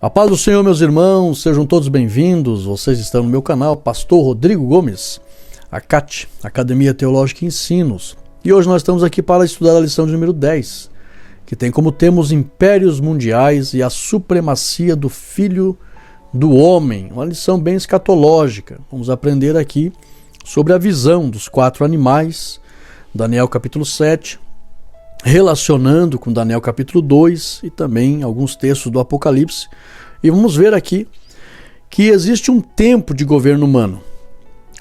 A paz do Senhor, meus irmãos, sejam todos bem-vindos. Vocês estão no meu canal, Pastor Rodrigo Gomes, a CAT, Academia Teológica e Ensinos. E hoje nós estamos aqui para estudar a lição de número 10, que tem como tema os impérios mundiais e a supremacia do Filho do Homem. Uma lição bem escatológica. Vamos aprender aqui sobre a visão dos 4 animais, Daniel capítulo 7, relacionando com Daniel capítulo 2 e também alguns textos do Apocalipse. E vamos ver aqui que existe um tempo de governo humano.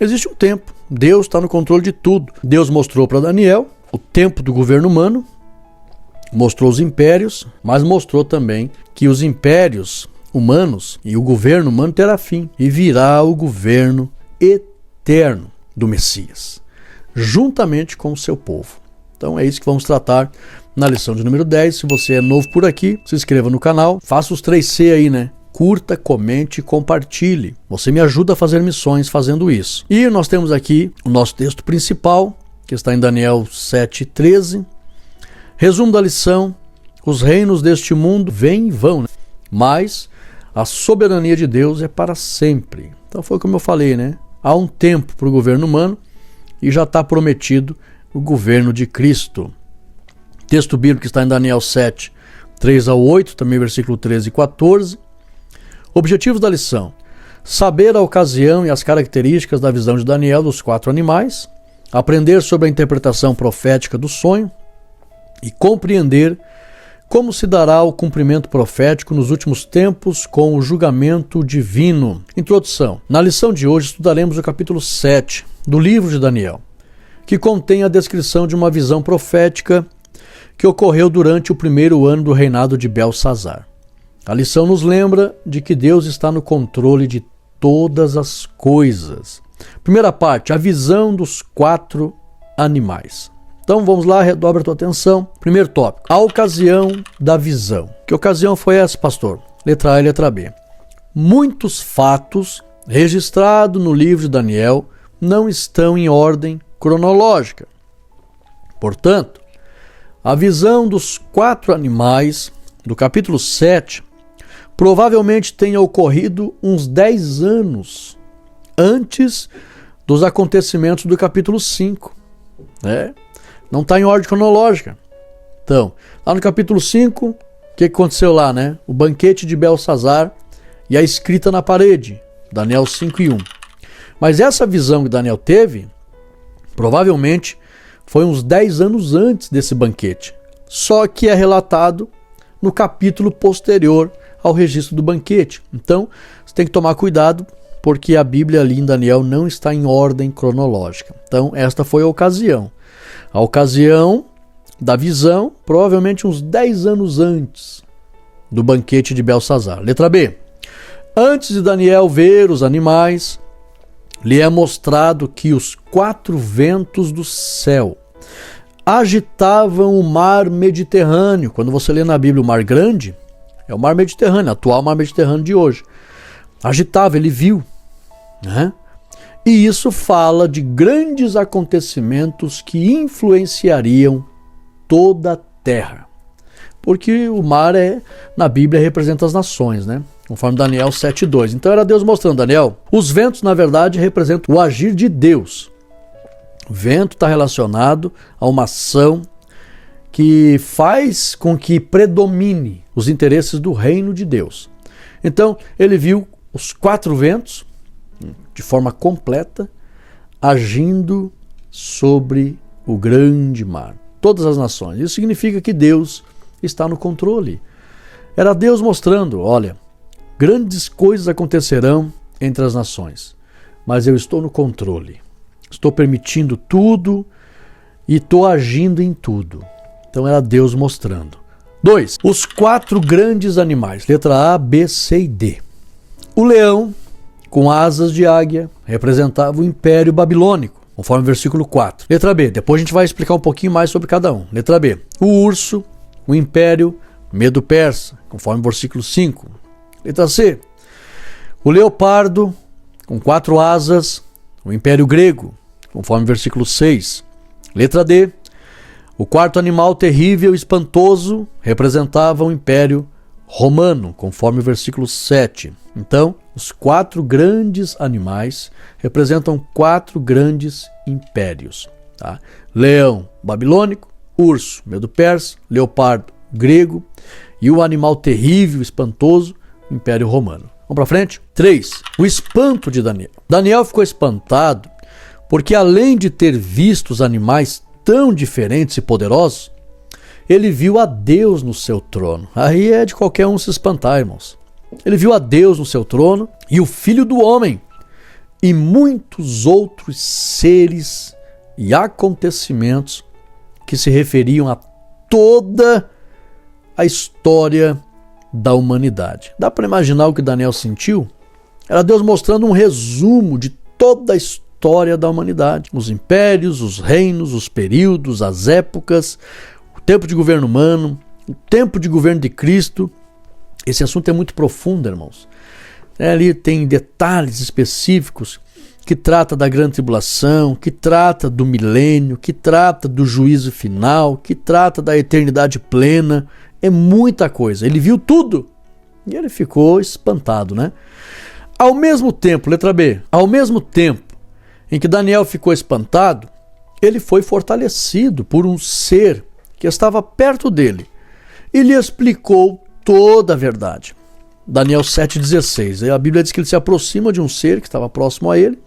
Existe um tempo. Deus está no controle de tudo. Deus mostrou para Daniel o tempo do governo humano, mostrou os impérios, mas mostrou também que os impérios humanos e o governo humano terá fim e virá o governo eterno do Messias, juntamente com o seu povo. Então é isso que vamos tratar na lição de número 10. Se você é novo por aqui, se inscreva no canal, faça os 3C aí, né? Curta, comente e compartilhe. Você me ajuda a fazer missões fazendo isso. E nós temos aqui o nosso texto principal, que está em Daniel 7:13. Resumo da lição: os reinos deste mundo vêm e vão, né? Mas a soberania de Deus é para sempre. Então foi como eu falei, né? Há um tempo para o governo humano e já está prometido o governo de Cristo. Texto bíblico está em Daniel 7, 3 ao 8, também versículo 13 e 14. Objetivos da lição: saber a ocasião e as características da visão de Daniel dos 4 animais, aprender sobre a interpretação profética do sonho e compreender como se dará o cumprimento profético nos últimos tempos com o julgamento divino. Introdução. Na lição de hoje estudaremos o capítulo 7 do livro de Daniel, que contém a descrição de uma visão profética que ocorreu durante o primeiro ano do reinado de Belsazar. A lição nos lembra de que Deus está no controle de todas as coisas. Primeira parte, a visão dos 4 animais. Então vamos lá, redobra a tua atenção. Primeiro tópico, a ocasião da visão. Que ocasião foi essa, pastor? Letra A e letra B. Muitos fatos registrados no livro de Daniel não estão em ordem cronológica. Portanto, a visão dos 4 animais do capítulo 7 provavelmente tenha ocorrido uns 10 anos antes dos acontecimentos do capítulo 5. Não está em ordem cronológica. Então, lá no capítulo 5, o que aconteceu lá, né? O banquete de Belsazar e a escrita na parede, Daniel 5:1. Mas essa visão que Daniel teve, provavelmente, foi uns 10 anos antes desse banquete. Só que é relatado no capítulo posterior ao registro do banquete. Então, você tem que tomar cuidado, porque a Bíblia ali em Daniel não está em ordem cronológica. Então, esta foi a ocasião. A ocasião da visão, provavelmente uns 10 anos antes do banquete de Belsazar. Letra B. Antes de Daniel ver os animais, lhe é mostrado que os 4 ventos do céu agitavam o mar Mediterrâneo. Quando você lê na Bíblia o mar grande, é o mar Mediterrâneo, atual mar Mediterrâneo de hoje. Agitava, ele viu, né? E isso fala de grandes acontecimentos que influenciariam toda a terra. Porque o mar na Bíblia representa as nações, né? Conforme Daniel 7:2. Então era Deus mostrando, Daniel, os ventos na verdade representam o agir de Deus. O vento está relacionado a uma ação que faz com que predomine os interesses do reino de Deus. Então ele viu os 4 ventos de forma completa agindo sobre o grande mar, todas as nações. Isso significa que Deus está no controle. Era Deus mostrando, olha, grandes coisas acontecerão entre as nações, mas eu estou no controle. Estou permitindo tudo e estou agindo em tudo. Então era Deus mostrando. 2. Os 4 grandes animais. Letra A, B, C e D. O leão, com asas de águia, representava o Império Babilônico, conforme o versículo 4. Letra B. Depois a gente vai explicar um pouquinho mais sobre cada um. Letra B. O urso, o Império Medo-Persa, conforme o versículo 5. Letra C. O leopardo, com 4 asas, o Império Grego, conforme o versículo 6. Letra D. O 4º animal terrível e espantoso representava o Império romano, conforme o versículo 7. Então, os 4 grandes animais representam 4 grandes impérios. Tá? Leão babilônico, urso medo-persa, leopardo grego e o animal terrível, espantoso, Império Romano. Vamos para frente? 3. O espanto de Daniel. Daniel ficou espantado porque, além de ter visto os animais tão diferentes e poderosos, ele viu a Deus no seu trono. Aí é de qualquer um se espantar, irmãos. Ele viu a Deus no seu trono e o Filho do Homem e muitos outros seres e acontecimentos que se referiam a toda a história da humanidade. Dá para imaginar o que Daniel sentiu? Era Deus mostrando um resumo de toda a história da humanidade. Os impérios, os reinos, os períodos, as épocas, o tempo de governo humano, o tempo de governo de Cristo. Esse assunto é muito profundo, irmãos. Ali tem detalhes específicos que trata da grande tribulação, que trata do milênio, que trata do juízo final, que trata da eternidade plena. É muita coisa. Ele viu tudo e ele ficou espantado, né? Ao mesmo tempo, letra B, ao mesmo tempo em que Daniel ficou espantado, ele foi fortalecido por um ser que estava perto dele e lhe explicou toda a verdade. Daniel 7,16. A Bíblia diz que ele se aproxima de um ser que estava próximo a ele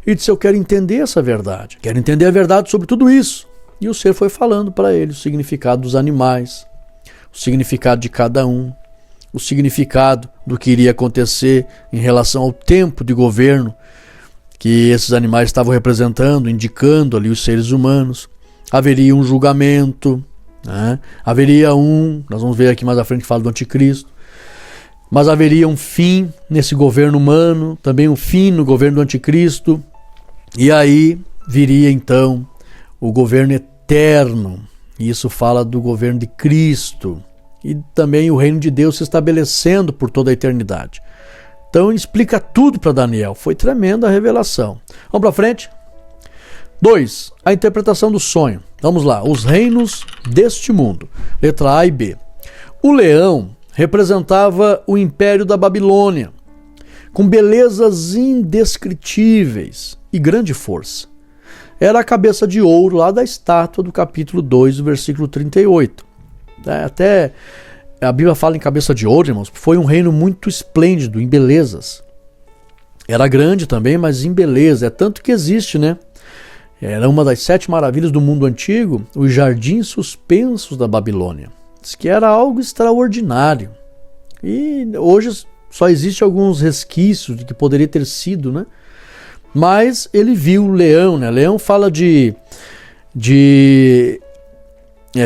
e disse: eu quero entender essa verdade, quero entender a verdade sobre tudo isso. E o ser foi falando para ele o significado dos animais, o significado de cada um, o significado do que iria acontecer em relação ao tempo de governo que esses animais estavam representando, indicando ali os seres humanos. Haveria um julgamento, né? Nós vamos ver aqui mais à frente que fala do anticristo, mas haveria um fim nesse governo humano, também um fim no governo do anticristo, e aí viria então o governo eterno. Isso fala do governo de Cristo e também o reino de Deus se estabelecendo por toda a eternidade. Então ele explica tudo para Daniel. Foi tremenda a revelação. Vamos para frente? 2. A interpretação do sonho. Vamos lá. Os reinos deste mundo. Letra A e B. O leão representava o império da Babilônia, com belezas indescritíveis e grande força. Era a cabeça de ouro lá da estátua do capítulo 2, versículo 38. Até a Bíblia fala em cabeça de ouro, irmãos, foi um reino muito esplêndido, em belezas. Era grande também, mas em beleza. É tanto que existe, né? Era uma das 7 maravilhas do mundo antigo, os jardins suspensos da Babilônia. Diz que era algo extraordinário. E hoje só existe alguns resquícios de que poderia ter sido, né? Mas ele viu o leão, né? Leão fala de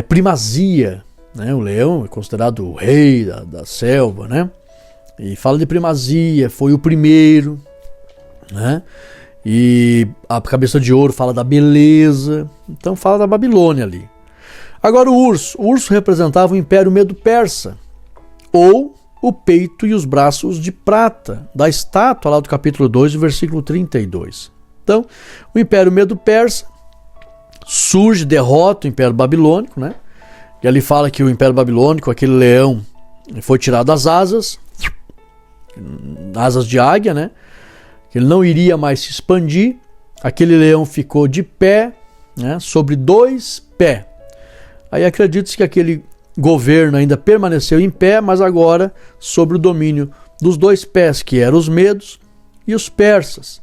primazia, né? O leão é considerado o rei da selva, né? E fala de primazia, foi o primeiro, né? E a cabeça de ouro fala da beleza, então fala da Babilônia ali. Agora o urso representava o Império Medo-Persa, ou o peito e os braços de prata, da estátua lá do capítulo 2, versículo 32. Então, o Império Medo-Persa surge, derrota o Império Babilônico, né? E ali fala que o Império Babilônico, aquele leão, foi tirado as asas de águia, né? Que ele não iria mais se expandir. Aquele leão ficou de pé, né? Sobre 2 pés. Aí acredita-se que aquele governo ainda permaneceu em pé, mas agora sobre o domínio dos 2 pés, que eram os medos e os persas.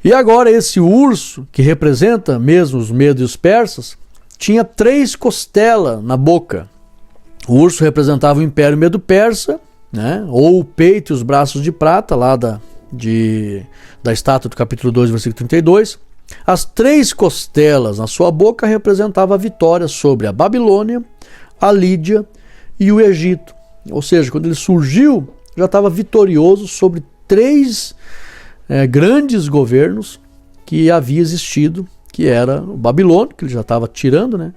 E agora esse urso, que representa mesmo os medos e os persas, tinha 3 costelas na boca. O urso representava o Império Medo-Persa, né? Ou o peito e os braços de prata, lá da estátua do capítulo 2, versículo 32. As 3 costelas na sua boca representavam a vitória sobre a Babilônia, a Lídia e o Egito. Ou seja, quando ele surgiu, já estava vitorioso sobre 3 grandes governos que havia existido, que era o Babilônia, que ele já estava tirando, né?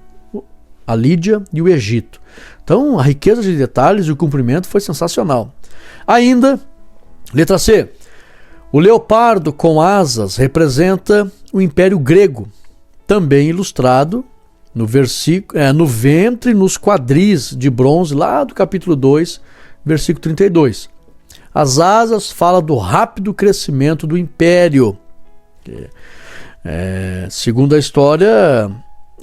A Lídia e o Egito. Então, a riqueza de detalhes e o cumprimento foi sensacional. Ainda, letra C. O leopardo com asas representa o Império Grego, também ilustrado no ventre, nos quadris de bronze, lá do capítulo 2, versículo 32. As asas fala do rápido crescimento do império. Segundo a história,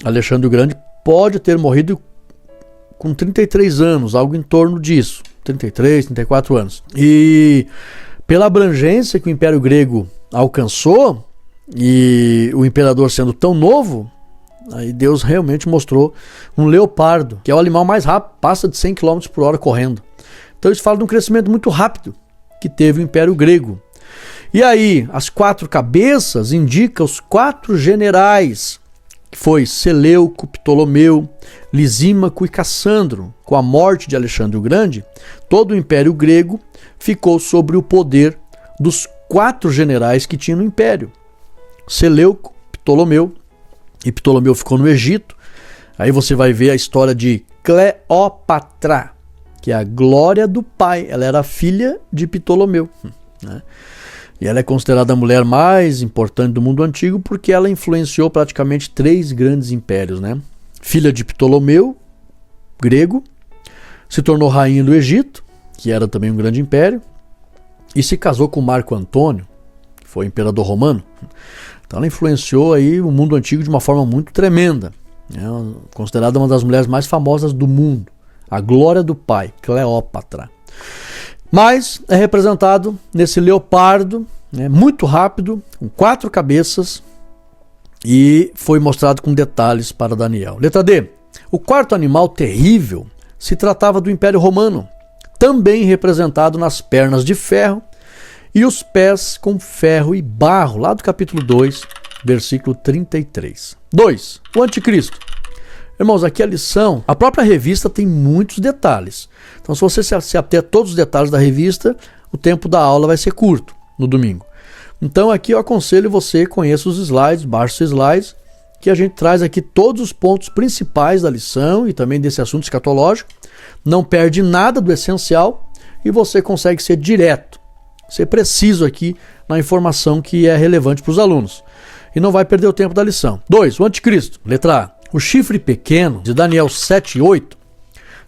Alexandre o Grande pode ter morrido com 33 anos, algo em torno disso, 33, 34 anos. E pela abrangência que o Império Grego alcançou, e o imperador sendo tão novo, aí Deus realmente mostrou um leopardo, que é o animal mais rápido, passa de 100 km por hora correndo. Então isso fala de um crescimento muito rápido que teve o Império Grego. E aí, as 4 cabeças indicam os 4 generais, que foi Seleuco, Ptolomeu, Lisímaco e Cassandro. Com a morte de Alexandre o Grande, todo o Império Grego ficou sob o poder dos 4 generais que tinha no Império. Seleuco, Ptolomeu, e Ptolomeu ficou no Egito. Aí você vai ver a história de Cleópatra, que é a glória do pai. Ela era filha de Ptolomeu, né? E ela é considerada a mulher mais importante do mundo antigo porque ela influenciou praticamente 3 grandes impérios, né? Filha de Ptolomeu, grego, se tornou rainha do Egito, que era também um grande império, e se casou com Marco Antônio, que foi imperador romano. Então ela influenciou aí o mundo antigo de uma forma muito tremenda, né? Considerada uma das mulheres mais famosas do mundo, a glória do pai, Cleópatra. Mas é representado nesse leopardo, né, muito rápido, com 4 cabeças, e foi mostrado com detalhes para Daniel. Letra D. O quarto animal terrível se tratava do Império Romano, também representado nas pernas de ferro e os pés com ferro e barro, lá do capítulo 2, versículo 33. 2. O Anticristo. Irmãos, aqui a lição, a própria revista tem muitos detalhes. Então, se você se ater a todos os detalhes da revista, o tempo da aula vai ser curto no domingo. Então, aqui eu aconselho você, conheça os slides, baixe os slides, que a gente traz aqui todos os pontos principais da lição e também desse assunto escatológico. Não perde nada do essencial e você consegue ser direto, ser preciso aqui na informação que é relevante para os alunos. E não vai perder o tempo da lição. 2. O Anticristo. Letra A. O chifre pequeno, de Daniel 7 e 8,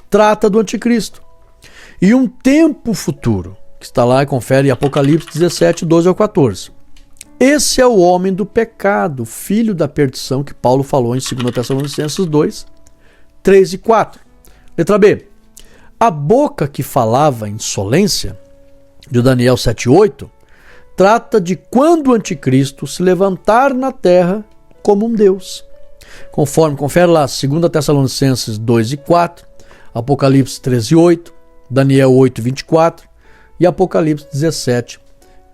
trata do Anticristo e um tempo futuro, que está lá e confere em Apocalipse 17, 12 ao 14. Esse é o homem do pecado, filho da perdição, que Paulo falou em 2 Tessalonicenses 2, 3 e 4. Letra B. A boca que falava insolência, de Daniel 7 e 8, trata de quando o Anticristo se levantar na terra como um Deus. Confere lá 2 Tessalonicenses 2 e 4, Apocalipse 13 e 8, Daniel 8 e 24 e Apocalipse 17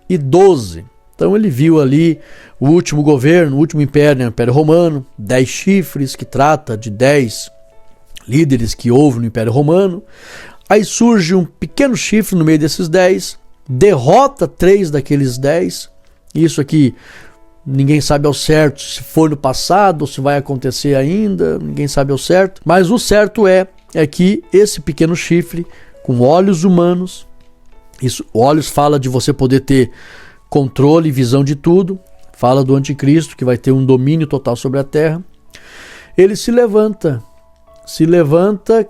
e 12. Então ele viu ali o último governo, o último império, né, o Império Romano, 10 chifres, que trata de 10 líderes que houve no Império Romano. Aí surge um pequeno chifre no meio desses 10, derrota 3 daqueles 10, isso aqui ninguém sabe ao certo se foi no passado ou se vai acontecer ainda, ninguém sabe ao certo. Mas o certo é que esse pequeno chifre, com olhos humanos, olhos fala de você poder ter controle e visão de tudo, fala do Anticristo, que vai ter um domínio total sobre a terra. Ele se levanta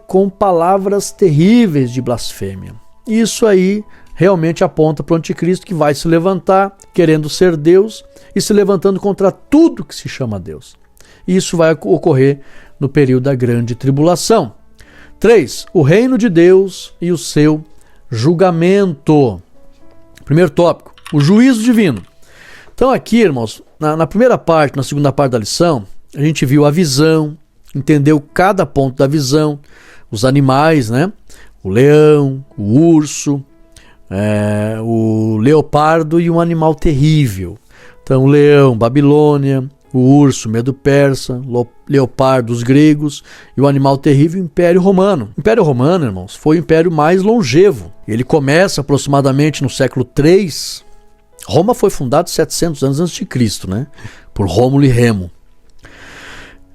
com palavras terríveis de blasfêmia. Isso aí realmente aponta para o Anticristo, que vai se levantar querendo ser Deus e se levantando contra tudo que se chama Deus. Isso vai ocorrer no período da grande tribulação. 3. O reino de Deus e o seu julgamento. Primeiro tópico, o juízo divino. Então aqui, irmãos, na primeira parte, na segunda parte da lição, a gente viu a visão, entendeu cada ponto da visão, os animais, né? O leão, o urso, o leopardo e um animal terrível. Então o leão, Babilônia, o urso, Medo Persa, leopardo, os gregos, e o animal terrível, o Império Romano. O Império Romano, irmãos, foi o império mais longevo. Ele começa aproximadamente no século III. Roma foi fundada 700 anos antes de Cristo, né? Por Rômulo e Remo.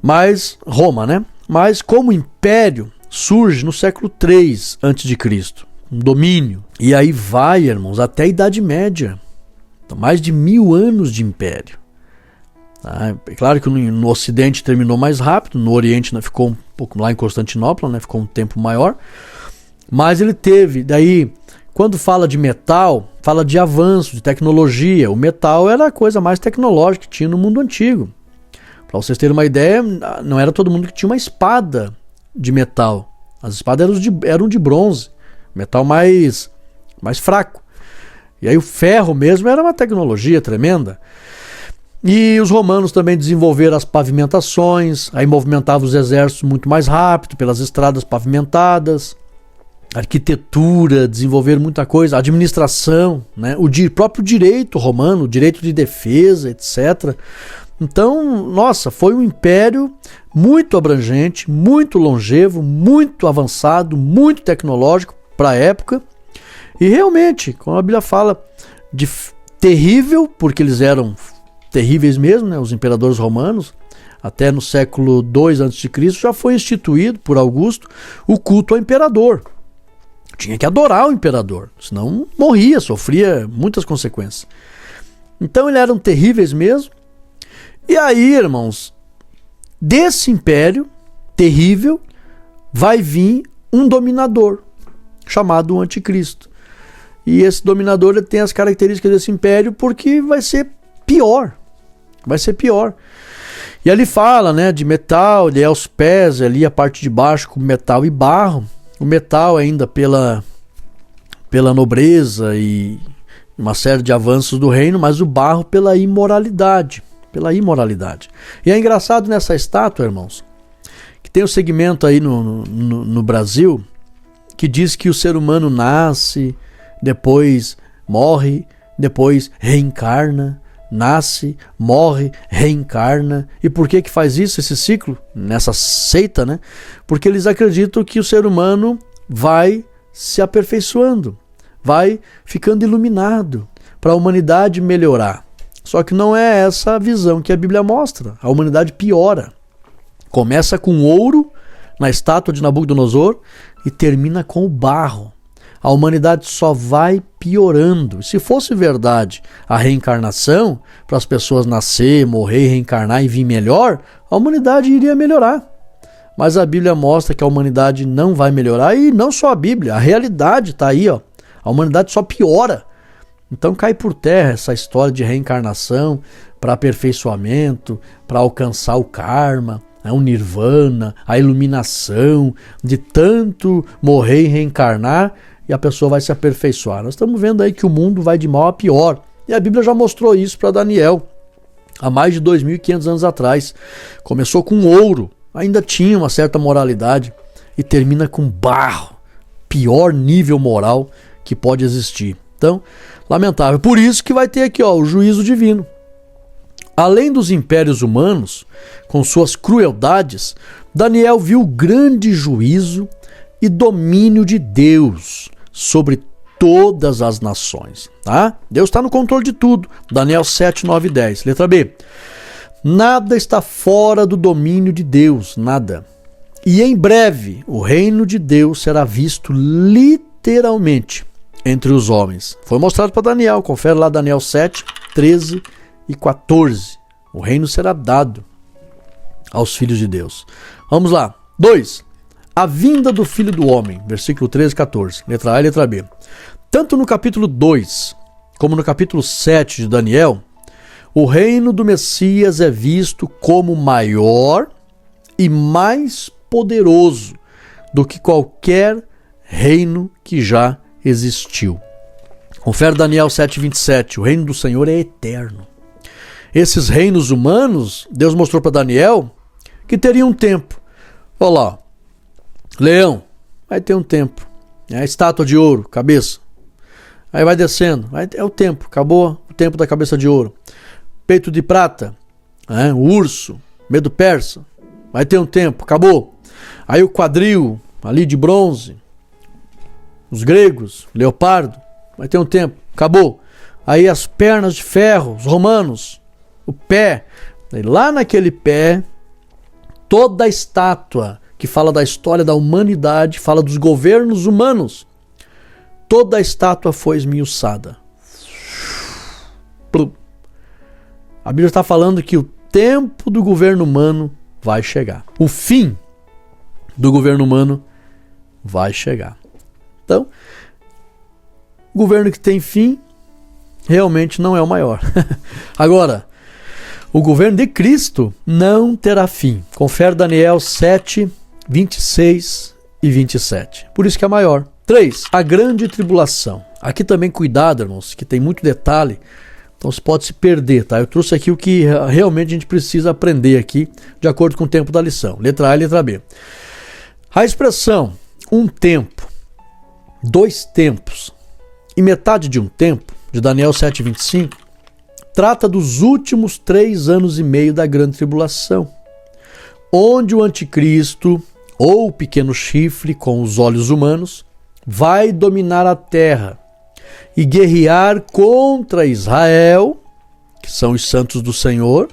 Mas Roma, né? Mas como império surge no século III antes de Cristo, um domínio. E aí vai, irmãos, até a Idade Média. Então, mais de 1000 anos de império. É claro que no Ocidente terminou mais rápido, no Oriente ficou um pouco, lá em Constantinopla, né, ficou um tempo maior, mas ele teve, daí, quando fala de metal, fala de avanço, de tecnologia. O metal era a coisa mais tecnológica que tinha no mundo antigo. Para vocês terem uma ideia, não era todo mundo que tinha uma espada de metal. As espadas eram de bronze, metal mais fraco. E aí o ferro mesmo era uma tecnologia tremenda. E os romanos também desenvolveram as pavimentações, aí movimentavam os exércitos muito mais rápido pelas estradas pavimentadas, arquitetura, desenvolveram muita coisa, administração, né? O próprio direito romano, o direito de defesa, etc. Então, nossa, foi um império muito abrangente, muito longevo, muito avançado, muito tecnológico para a época. E realmente, como a Bíblia fala, de terrível, porque eles eram terríveis mesmo, né? Os imperadores romanos, até no século II a.C., já foi instituído por Augusto o culto ao imperador. Tinha que adorar o imperador, senão morria, sofria muitas consequências. Então eles eram terríveis mesmo. E aí, irmãos, desse império terrível vai vir um dominador chamado o Anticristo. E esse dominador ele tem as características desse império porque vai ser pior. Vai ser pior. E ali fala, né, de metal, ele é os pés, ali a parte de baixo com metal e barro. O metal ainda pela nobreza e uma série de avanços do reino, mas o barro pela imoralidade. E é engraçado nessa estátua, irmãos, que tem um segmento aí no Brasil que diz que o ser humano nasce, depois morre, depois reencarna, nasce, morre, reencarna. E por que faz isso, esse ciclo? Nessa seita, né? Porque eles acreditam que o ser humano vai se aperfeiçoando, vai ficando iluminado para a humanidade melhorar. Só que não é essa a visão que a Bíblia mostra. A humanidade piora. Começa com ouro na estátua de Nabucodonosor e termina com o barro. A humanidade só vai piorando. Se fosse verdade a reencarnação, para as pessoas nascer, morrer, reencarnar e vir melhor, a humanidade iria melhorar. Mas a Bíblia mostra que a humanidade não vai melhorar, e não só a Bíblia, a realidade está aí, ó. A humanidade só piora. Então cai por terra essa história de reencarnação para aperfeiçoamento, para alcançar o karma, o nirvana, a iluminação, de tanto morrer e reencarnar, e a pessoa vai se aperfeiçoar. Nós estamos vendo aí que o mundo vai de mal a pior. E a Bíblia já mostrou isso para Daniel, há mais de 2.500 anos atrás. Começou com ouro, ainda tinha uma certa moralidade, e termina com barro, pior nível moral que pode existir. Então, lamentável. Por isso que vai ter aqui, ó, o juízo divino. Além dos impérios humanos, com suas crueldades, Daniel viu grande juízo e domínio de Deus sobre todas as nações. Tá? Deus está no controle de tudo. Daniel 7, 9 e 10. Letra B. Nada está fora do domínio de Deus, nada. E em breve o reino de Deus será visto literalmente entre os homens. Foi mostrado para Daniel. Confere lá Daniel 7, 13 e 14. O reino será dado aos filhos de Deus. Vamos lá. 2. A vinda do Filho do Homem. Versículo 13 e 14. Letra A e letra B. Tanto no capítulo 2 como no capítulo 7 de Daniel, o reino do Messias é visto como maior e mais poderoso do que qualquer reino que já existiu. Confere Daniel 7,27. O reino do Senhor é eterno. Esses reinos humanos, Deus mostrou para Daniel que teria um tempo. Olha lá, leão, vai ter um tempo. A estátua de ouro, cabeça. Aí vai descendo, é o tempo, acabou o tempo da cabeça de ouro. Peito de prata, o urso, medo persa, vai ter um tempo, acabou. Aí o quadril ali de bronze, os gregos, leopardo, vai ter um tempo, acabou. Aí as pernas de ferro, os romanos, o pé, aí lá naquele pé, toda a estátua que fala da história da humanidade, fala dos governos humanos, toda a estátua foi esmiuçada. A Bíblia está falando que tempo do governo humano vai chegar. O fim do governo humano vai chegar. Então, o governo que tem fim realmente não é o maior. Agora, o governo de Cristo não terá fim. Confere Daniel 7, 26 e 27. Por isso que é maior. 3. A grande tribulação. Aqui também cuidado, irmãos, que tem muito detalhe. Então você pode se perder, tá? Eu trouxe aqui o que realmente a gente precisa aprender aqui, de acordo com o tempo da lição. Letra A e letra B. A expressão um tempo, dois tempos e metade de um tempo, de Daniel 7,25, trata dos últimos 3 anos e meio da grande tribulação, onde o anticristo, ou o pequeno chifre com os olhos humanos, vai dominar a terra e guerrear contra Israel, que são os santos do Senhor,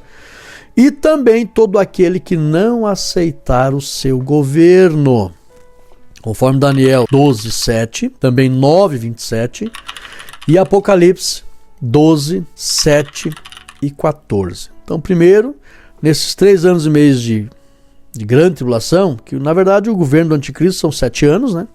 e também todo aquele que não aceitar o seu governo. Conforme Daniel 12, 7, também 9, 27, e Apocalipse 12, 7 e 14. Então, primeiro, nesses 3 anos e meio de grande tribulação, que na verdade o governo do anticristo são 7 anos, né?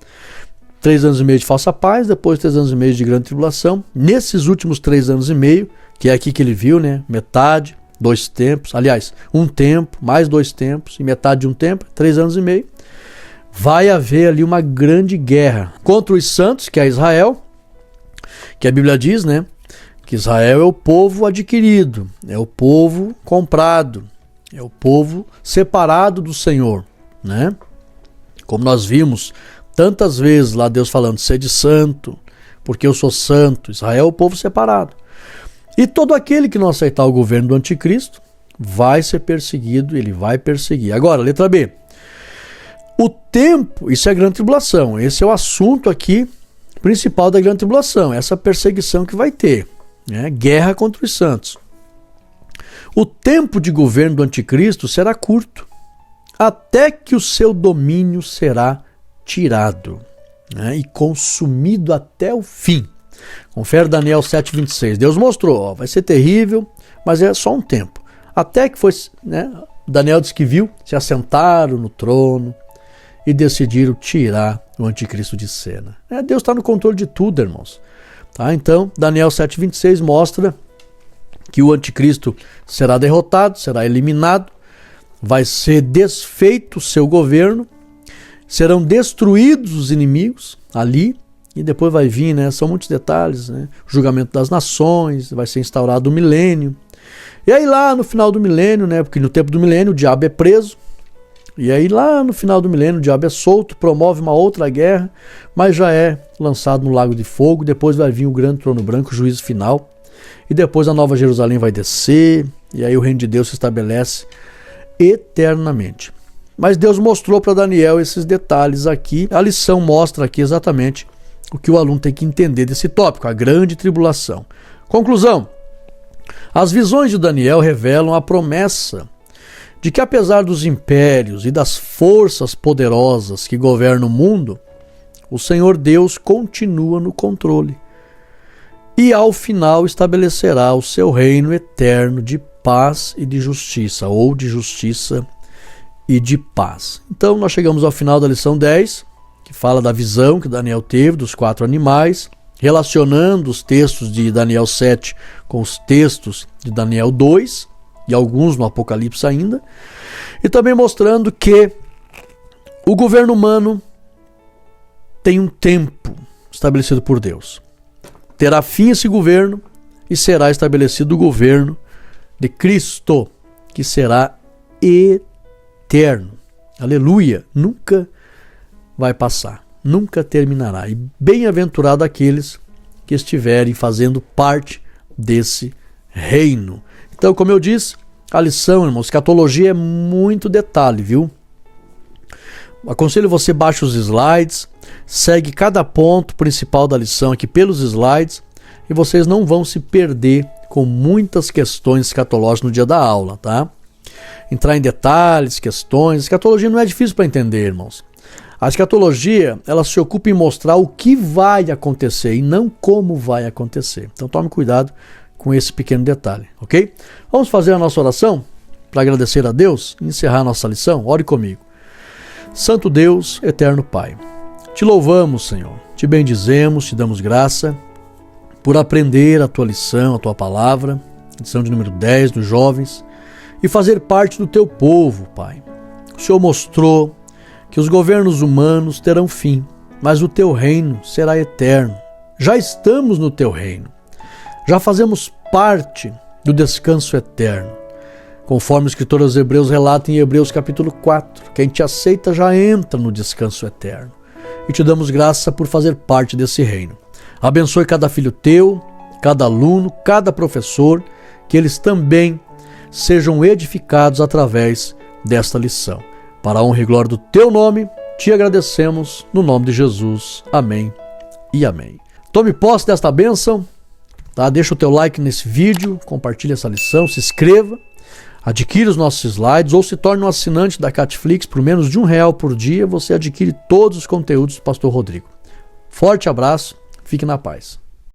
3 anos e meio de falsa paz, depois 3 anos e meio de grande tribulação. Nesses últimos 3 anos e meio, que é aqui que ele viu, né? Metade, 2 tempos, aliás, 1 tempo, mais 2 tempos, e metade de 1 tempo, 3 anos e meio. Vai haver ali uma grande guerra contra os santos, que é Israel, que a Bíblia diz, né? Que Israel é o povo adquirido, é o povo comprado, é o povo separado do Senhor, né? Como nós vimos tantas vezes lá Deus falando, sede santo, porque eu sou santo. Israel é o povo separado. E todo aquele que não aceitar o governo do anticristo vai ser perseguido, ele vai perseguir. Agora, letra B. O tempo, isso é a grande tribulação. Esse é o assunto aqui principal da grande tribulação, essa perseguição que vai ter, né? Guerra contra os santos. O tempo de governo do anticristo será curto, até que o seu domínio será tirado, né, e consumido até o fim. Confere Daniel 7,26. Deus mostrou, ó, vai ser terrível, mas é só um tempo. Até que foi, né, Daniel disse que viu, se assentaram no trono e decidiram tirar o anticristo de cena. Deus está no controle de tudo, irmãos. Tá? Então, Daniel 7,26 mostra que o anticristo será derrotado, será eliminado, vai ser desfeito o seu governo, serão destruídos os inimigos ali, e depois vai vir, né? São muitos detalhes, né? O julgamento das nações, vai ser instaurado o milênio. E aí lá no final do milênio, né? Porque no tempo do milênio o diabo é preso, e aí lá no final do milênio o diabo é solto, promove uma outra guerra, mas já é lançado no lago de fogo. Depois vai vir o grande trono branco, o juízo final, e depois a nova Jerusalém vai descer, e aí o reino de Deus se estabelece eternamente. Mas Deus mostrou para Daniel esses detalhes aqui. A lição mostra aqui exatamente o que o aluno tem que entender desse tópico, a grande tribulação. Conclusão: as visões de Daniel revelam a promessa de que, apesar dos impérios e das forças poderosas que governam o mundo, o Senhor Deus continua no controle e ao final estabelecerá o seu reino eterno de paz e de justiça, ou de justiça e de paz. Então nós chegamos ao final da lição 10, que fala da visão que Daniel teve dos 4 animais, relacionando os textos de Daniel 7 com os textos de Daniel 2 e alguns no Apocalipse ainda, e também mostrando que o governo humano tem um tempo estabelecido por Deus. Terá fim esse governo e será estabelecido o governo de Cristo, que será eterno. Aleluia! Nunca vai passar, nunca terminará. E bem-aventurado aqueles que estiverem fazendo parte desse reino. Então, como eu disse, a lição, irmãos, escatologia é muito detalhe, viu? Aconselho você baixa os slides, segue cada ponto principal da lição aqui pelos slides, e vocês não vão se perder com muitas questões escatológicas no dia da aula, tá? Entrar em detalhes, questões. Escatologia não é difícil para entender, irmãos. A escatologia, ela se ocupa em mostrar o que vai acontecer e não como vai acontecer. Então tome cuidado com esse pequeno detalhe, ok? Vamos fazer a nossa oração? para agradecer a Deus e encerrar nossa lição? Ore comigo. Santo Deus, eterno Pai, te louvamos, Senhor, te bendizemos, te damos graça por aprender a tua lição, a tua palavra, lição de número 10 dos jovens, e fazer parte do teu povo, Pai. O Senhor mostrou que os governos humanos terão fim, mas o teu reino será eterno. Já estamos no teu reino, já fazemos parte do descanso eterno. Conforme o escritor aos Hebreus relata em Hebreus capítulo 4, quem te aceita já entra no descanso eterno. E te damos graça por fazer parte desse reino. Abençoe cada filho teu, cada aluno, cada professor, que eles também sejam edificados através desta lição. Para a honra e glória do teu nome, te agradecemos no nome de Jesus. Amém e amém. Tome posse desta bênção, tá? Deixa o teu like nesse vídeo, compartilhe essa lição, se inscreva, adquira os nossos slides ou se torne um assinante da Catflix por menos de R$1 por dia. Você adquire todos os conteúdos do Pastor Rodrigo. Forte abraço, fique na paz.